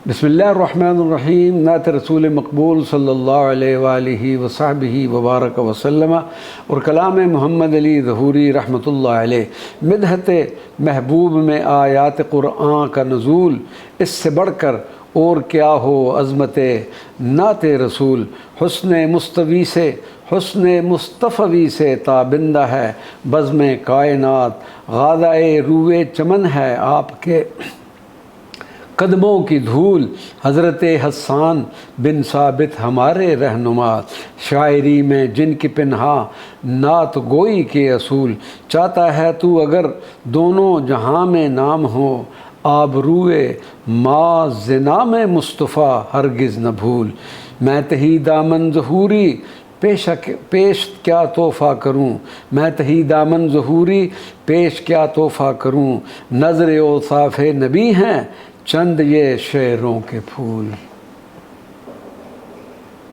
بسم اللہ الرحمن الرحیم۔ نعت رسول مقبول صلی اللہ علیہ وآلہ وصحبہ وبارک وسلم اور کلام محمد علی ظہوری رحمۃ اللہ علیہ۔ مدحت محبوب میں آیات قرآن کا نزول، اس سے بڑھ کر اور کیا ہو عظمت نعت رسول۔ حسن مصطفی سے تابندہ ہے بزم کائنات، غازۂ روئے چمن ہے آپ کے قدموں کی دھول۔ حضرت حسان بن ثابت ہمارے رہنما، شاعری میں جن کی پنہا نعت گوئی کے اصول۔ چاہتا ہے تو اگر دونوں جہاں میں نام ہو، آبروئے ما ز نام مصطفیٰ ہرگز نہ بھول۔ میں تہی دامن ظہوری پیش کیا تحفہ کروں، میں تہی دامن ظہوری پیش کیا تحفہ کروں۔ نظر اوصاف نبی ہیں چند یہ شعروں کے پھول۔